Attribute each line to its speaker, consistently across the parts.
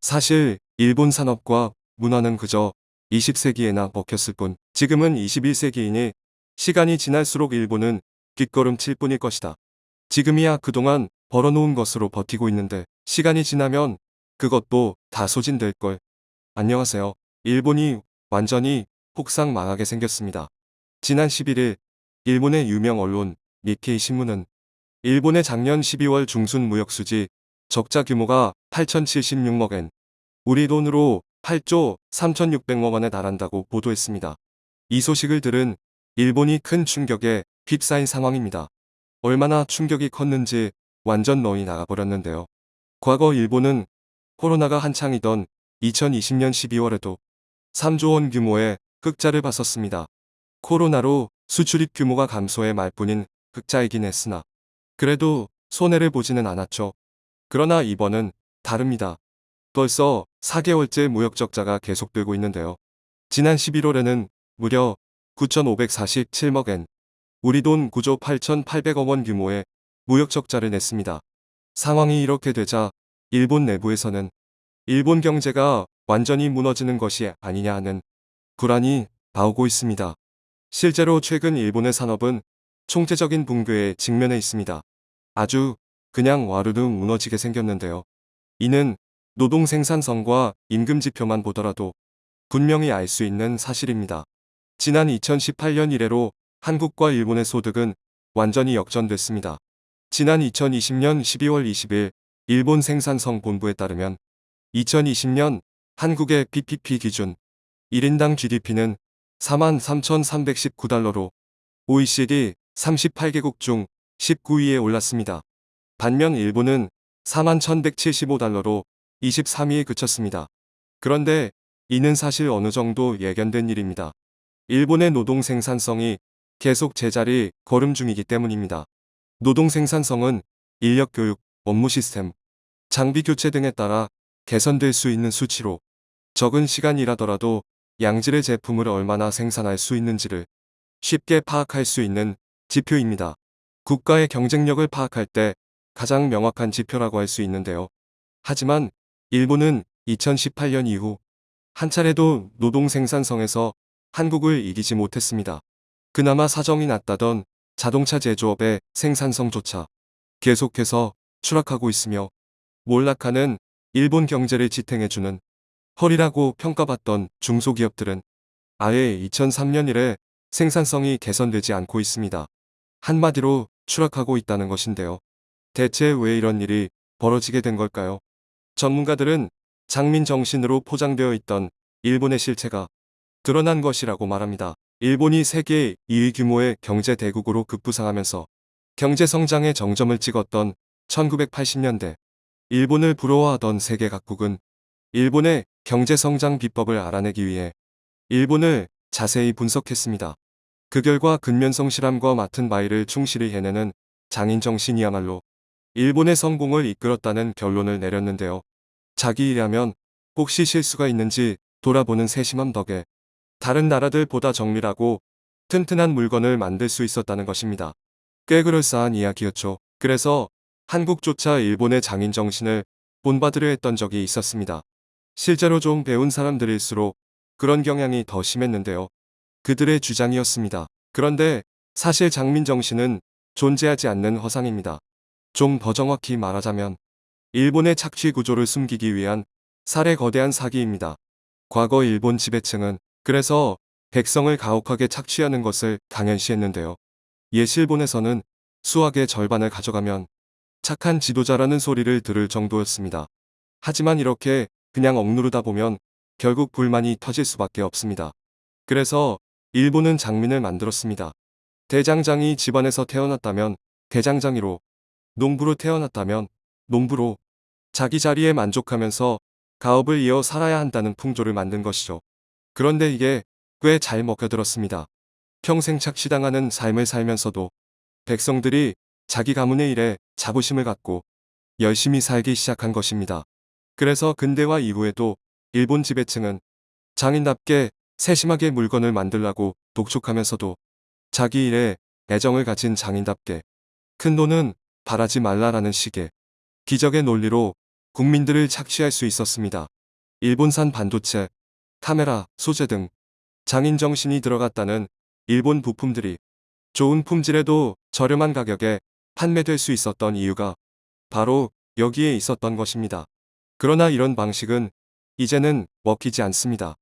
Speaker 1: 사실 일본 산업과 문화는 그저 20세기에나 먹혔을 뿐, 지금은 21세기이니 시간이 지날수록 일본은 뒷걸음칠 뿐일 것이다. 지금이야 그동안 벌어놓은 것으로 버티고 있는데 시간이 지나면 그것도 다 소진될걸. 안녕하세요. 일본이 완전히 폭삭 망하게 생겼습니다. 지난 11일 일본의 유명 언론 니케이 신문은 일본의 작년 12월 중순 무역수지 적자 규모가 8,076억 엔, 우리 돈으로 8조 3,600억 원에 달한다고 보도했습니다. 이 소식을 들은 일본이 큰 충격에 휩싸인 상황입니다. 얼마나 충격이 컸는지 완전 넋이 나가버렸는데요. 과거 일본은 코로나가 한창이던 2020년 12월에도 3조 원 규모의 흑자를 봤었습니다. 코로나로 수출입 규모가 감소해 말뿐인 흑자이긴 했으나 그래도 손해를 보지는 않았죠. 그러나 이번은 다릅니다. 벌써 4개월째 무역 적자가 계속되고 있는데요. 지난 11월에는 무려 9,547억 엔, 우리 돈 9조 8,800억 원 규모의 무역 적자를 냈습니다. 상황이 이렇게 되자 일본 내부에서는 일본 경제가 완전히 무너지는 것이 아니냐 하는 불안이 나오고 있습니다. 실제로 최근 일본의 산업은 총체적인 붕괴에 직면해 있습니다. 아주 그냥 와르르 무너지게 생겼는데요. 이는 노동 생산성과 임금 지표만 보더라도 분명히 알 수 있는 사실입니다. 지난 2018년 이래로 한국과 일본의 소득은 완전히 역전됐습니다. 지난 2020년 12월 20일 일본 생산성 본부에 따르면 2020년 한국의 PPP 기준 1인당 GDP는 43,319달러로 OECD 38개국 중 19위에 올랐습니다. 반면 일본은 41,175달러로 23위에 그쳤습니다. 그런데 이는 사실 어느 정도 예견된 일입니다. 일본의 노동 생산성이 계속 제자리 걸음 중이기 때문입니다. 노동 생산성은 인력 교육, 업무 시스템, 장비 교체 등에 따라 개선될 수 있는 수치로 적은 시간이라더라도 양질의 제품을 얼마나 생산할 수 있는지를 쉽게 파악할 수 있는 지표입니다. 국가의 경쟁력을 파악할 때 가장 명확한 지표라고 할 수 있는데요. 하지만 일본은 2018년 이후 한 차례도 노동 생산성에서 한국을 이기지 못했습니다. 그나마 사정이 낫다던 자동차 제조업의 생산성조차 계속해서 추락하고 있으며 몰락하는 일본 경제를 지탱해주는 헐이라고 평가받던 중소기업들은 아예 2003년 이래 생산성이 개선되지 않고 있습니다. 한마디로 추락하고 있다는 것인데요. 대체 왜 이런 일이 벌어지게 된 걸까요? 전문가들은 장민 정신으로 포장되어 있던 일본의 실체가 드러난 것이라고 말합니다. 일본이 세계 2위 규모의 경제 대국으로 급부상하면서 경제 성장의 정점을 찍었던 1980년대, 일본을 부러워하던 세계 각국은 일본의 경제 성장 비법을 알아내기 위해 일본을 자세히 분석했습니다. 그 결과 근면성 실험과 맡은 바위를 충실히 해내는 장인 정신이야말로 일본의 성공을 이끌었다는 결론을 내렸는데요. 자기 일하면 혹시 실수가 있는지 돌아보는 세심함 덕에 다른 나라들보다 정밀하고 튼튼한 물건을 만들 수 있었다는 것입니다. 꽤 그럴싸한 이야기였죠. 그래서 한국조차 일본의 장인 정신을 본받으려 했던 적이 있었습니다. 실제로 좀 배운 사람들일수록 그런 경향이 더 심했는데요. 그들의 주장이었습니다. 그런데 사실 장민 정신은 존재하지 않는 허상입니다. 좀 더 정확히 말하자면 일본의 착취 구조를 숨기기 위한 살해 거대한 사기입니다. 과거 일본 지배층은 그래서 백성을 가혹하게 착취하는 것을 당연시했는데요. 옛 일본에서는 수학의 절반을 가져가면 착한 지도자라는 소리를 들을 정도였습니다. 하지만 이렇게 그냥 억누르다 보면 결국 불만이 터질 수밖에 없습니다. 그래서 일본은 장민을 만들었습니다. 대장장이 집안에서 태어났다면 대장장이로, 농부로 태어났다면 농부로 자기 자리에 만족하면서 가업을 이어 살아야 한다는 풍조를 만든 것이죠. 그런데 이게 꽤 잘 먹혀들었습니다. 평생 착취당하는 삶을 살면서도 백성들이 자기 가문의 일에 자부심을 갖고 열심히 살기 시작한 것입니다. 그래서 근대화 이후에도 일본 지배층은 장인답게 세심하게 물건을 만들라고 독촉하면서도 자기 일에 애정을 가진 장인답게 큰 돈은 바라지 말라라는 식의 기적의 논리로 국민들을 착취할 수 있었습니다. 일본산 반도체, 카메라, 소재 등 장인 정신이 들어갔다는 일본 부품들이 좋은 품질에도 저렴한 가격에 판매될 수 있었던 이유가 바로 여기에 있었던 것입니다. 그러나 이런 방식은 이제는 먹히지 않습니다.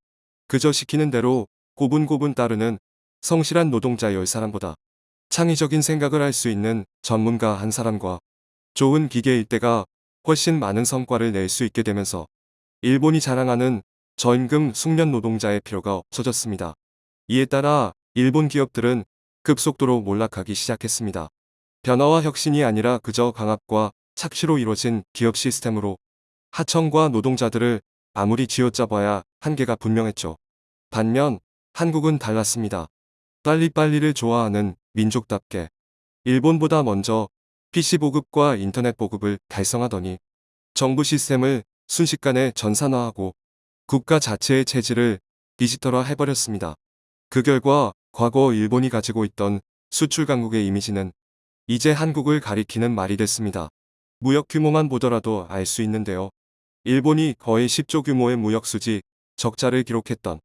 Speaker 1: 그저 시키는 대로 고분고분 따르는 성실한 노동자 10사람보다 창의적인 생각을 할 수 있는 전문가 한 사람과 좋은 기계 일대가 훨씬 많은 성과를 낼 수 있게 되면서 일본이 자랑하는 저임금 숙련 노동자의 필요가 없어졌습니다. 이에 따라 일본 기업들은 급속도로 몰락하기 시작했습니다. 변화와 혁신이 아니라 그저 강압과 착취로 이루어진 기업 시스템으로 하청과 노동자들을 아무리 쥐어짜봐야 한계가 분명했죠. 반면 한국은 달랐습니다. 빨리빨리를 좋아하는 민족답게 일본보다 먼저 PC 보급과 인터넷 보급을 달성하더니 정부 시스템을 순식간에 전산화하고 국가 자체의 체질을 디지털화 해버렸습니다. 그 결과 과거 일본이 가지고 있던 수출 강국의 이미지는 이제 한국을 가리키는 말이 됐습니다. 무역 규모만 보더라도 알 수 있는데요. 일본이 거의 10조 규모의 무역 수지 적자를 기록했던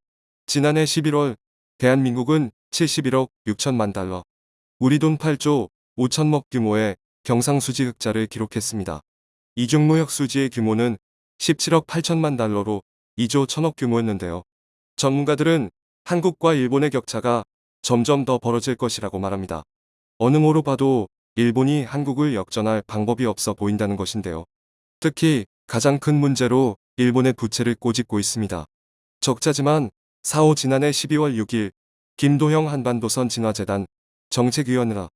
Speaker 1: 지난해 11월 대한민국은 71억 6천만 달러, 우리 돈 8조 5천억 규모의 경상수지 흑자를 기록했습니다. 이중무역 수지의 규모는 17억 8천만 달러로 2조 1천억 규모였는데요. 전문가들은 한국과 일본의 격차가 점점 더 벌어질 것이라고 말합니다. 어느 모로 봐도 일본이 한국을 역전할 방법이 없어 보인다는 것인데요. 특히 가장 큰 문제로 일본의 부채를 꼬집고 있습니다. 적자지만 4호 지난해 12월 6일 김도형 한반도선 진화재단 정책위원회가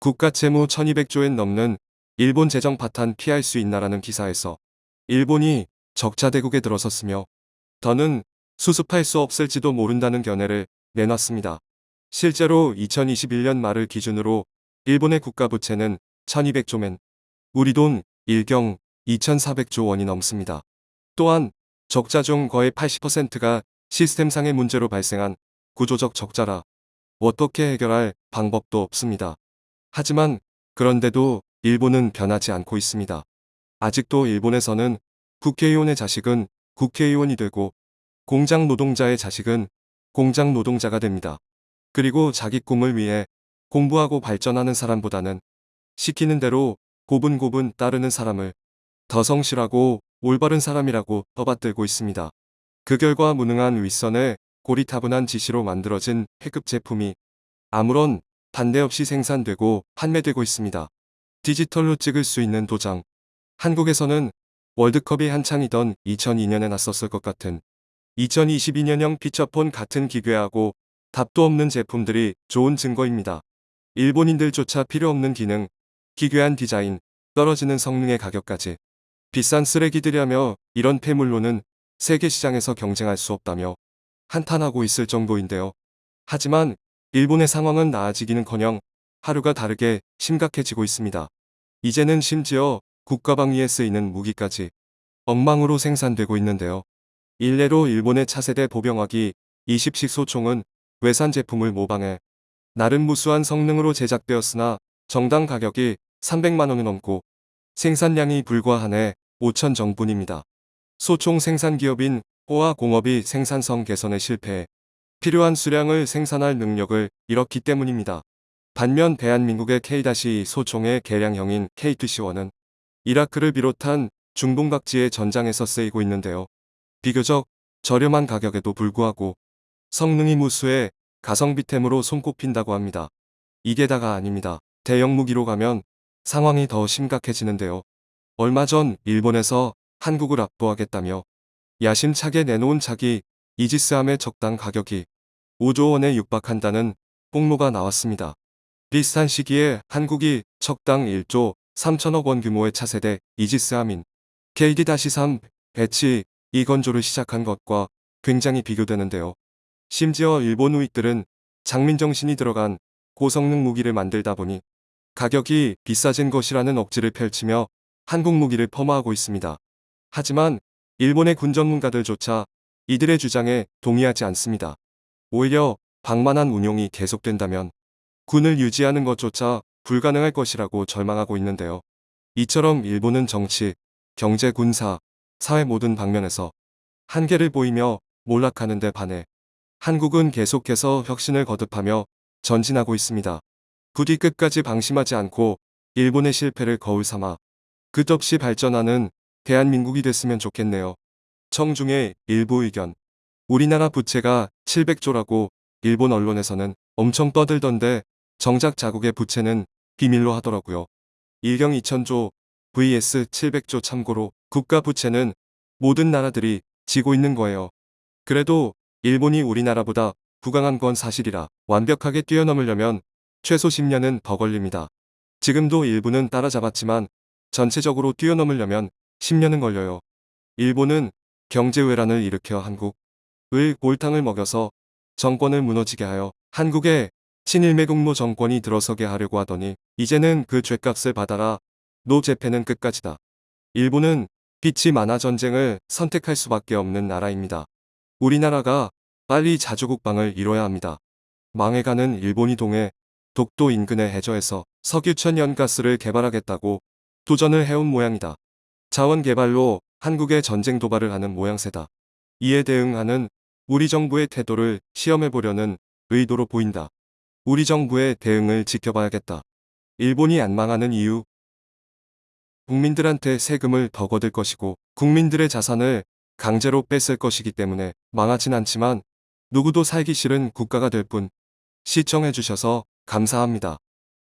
Speaker 1: 국가채무 1200조엔 넘는 일본 재정 파탄 피할 수 있나라는 기사에서 일본이 적자 대국에 들어섰으며 더는 수습할 수 없을지도 모른다는 견해를 내놨습니다. 실제로 2021년 말을 기준으로 일본의 국가부채는 1200조면 우리 돈 일경 2400조 원이 넘습니다. 또한 적자 중 거의 80%가 시스템상의 문제로 발생한 구조적 적자라 어떻게 해결할 방법도 없습니다. 하지만 그런데도 일본은 변하지 않고 있습니다. 아직도 일본에서는 국회의원의 자식은 국회의원이 되고 공장 노동자의 자식은 공장 노동자가 됩니다. 그리고 자기 꿈을 위해 공부하고 발전하는 사람보다는 시키는 대로 고분고분 따르는 사람을 더 성실하고 올바른 사람이라고 떠받들고 있습니다. 그 결과 무능한 윗선의 고리타분한 지시로 만들어진 패급 제품이 아무런 반대 없이 생산되고 판매되고 있습니다. 디지털로 찍을 수 있는 도장. 한국에서는 월드컵이 한창이던 2002년에 났었을 것 같은 2022년형 피처폰 같은 기괴하고 답도 없는 제품들이 좋은 증거입니다. 일본인들조차 필요 없는 기능, 기괴한 디자인, 떨어지는 성능의 가격까지 비싼 쓰레기들이라며 이런 폐물로는 세계 시장에서 경쟁할 수 없다며 한탄하고 있을 정도인데요. 하지만 일본의 상황은 나아지기는커녕 하루가 다르게 심각해지고 있습니다. 이제는 심지어 국가방위에 쓰이는 무기까지 엉망으로 생산되고 있는데요. 일례로 일본의 차세대 보병화기 20식 소총은 외산 제품을 모방해 나름 무수한 성능으로 제작되었으나 정당 가격이 300만 원이 넘고 생산량이 불과 한 해 5천 정뿐입니다. 소총 생산 기업인 호화공업이 생산성 개선에 실패해 필요한 수량을 생산할 능력을 잃었기 때문입니다. 반면 대한민국의 K-2 소총의 개량형인 K2C1은 이라크를 비롯한 중동 각지의 전장에서 쓰이고 있는데요. 비교적 저렴한 가격에도 불구하고 성능이 무수해 가성비템으로 손꼽힌다고 합니다. 이게 다가 아닙니다. 대형 무기로 가면 상황이 더 심각해지는데요. 얼마 전 일본에서 한국을 압도하겠다며 야심차게 내놓은 차기 이지스함의 적당 가격이 5조 원에 육박한다는 폭로가 나왔습니다. 비슷한 시기에 한국이 척당 1조 3천억 원 규모의 차세대 이지스함인 KD-3 배치 2건조를 시작한 것과 굉장히 비교되는데요. 심지어 일본 우익들은 장민정신이 들어간 고성능 무기를 만들다 보니 가격이 비싸진 것이라는 억지를 펼치며 한국 무기를 폄하하고 있습니다. 하지만 일본의 군 전문가들조차 이들의 주장에 동의하지 않습니다. 오히려 방만한 운용이 계속된다면 군을 유지하는 것조차 불가능할 것이라고 절망하고 있는데요. 이처럼 일본은 정치, 경제, 군사, 사회 모든 방면에서 한계를 보이며 몰락하는 데 반해 한국은 계속해서 혁신을 거듭하며 전진하고 있습니다. 부디 끝까지 방심하지 않고 일본의 실패를 거울 삼아 끝없이 발전하는 대한민국이 됐으면 좋겠네요. 청중의 일부 의견. 우리나라 부채가 700조라고 일본 언론에서는 엄청 떠들던데 정작 자국의 부채는 비밀로 하더라고요. 일경 2000조 vs 700조 참고로 국가 부채는 모든 나라들이 지고 있는 거예요. 그래도 일본이 우리나라보다 부강한 건 사실이라 완벽하게 뛰어넘으려면 최소 10년은 더 걸립니다. 지금도 일본은 따라잡았지만 전체적으로 뛰어넘으려면 10년은 걸려요. 일본은 경제외란을 일으켜 한국의 골탕을 먹여서 정권을 무너지게 하여 한국에 친일매국노 정권이 들어서게 하려고 하더니 이제는 그 죗값을 받아라. 노 재패는 끝까지다. 일본은 빛이 많아 전쟁을 선택할 수밖에 없는 나라입니다. 우리나라가 빨리 자주국방을 이뤄야 합니다. 망해가는 일본이 동해 독도 인근의 해저에서 석유천연가스를 개발하겠다고 도전을 해온 모양이다. 자원 개발로 한국에 전쟁 도발을 하는 모양새다. 이에 대응하는 우리 정부의 태도를 시험해보려는 의도로 보인다. 우리 정부의 대응을 지켜봐야겠다. 일본이 안 망하는 이유. 국민들한테 세금을 더 거둘 것이고 국민들의 자산을 강제로 뺏을 것이기 때문에 망하진 않지만 누구도 살기 싫은 국가가 될 뿐. 시청해주셔서 감사합니다.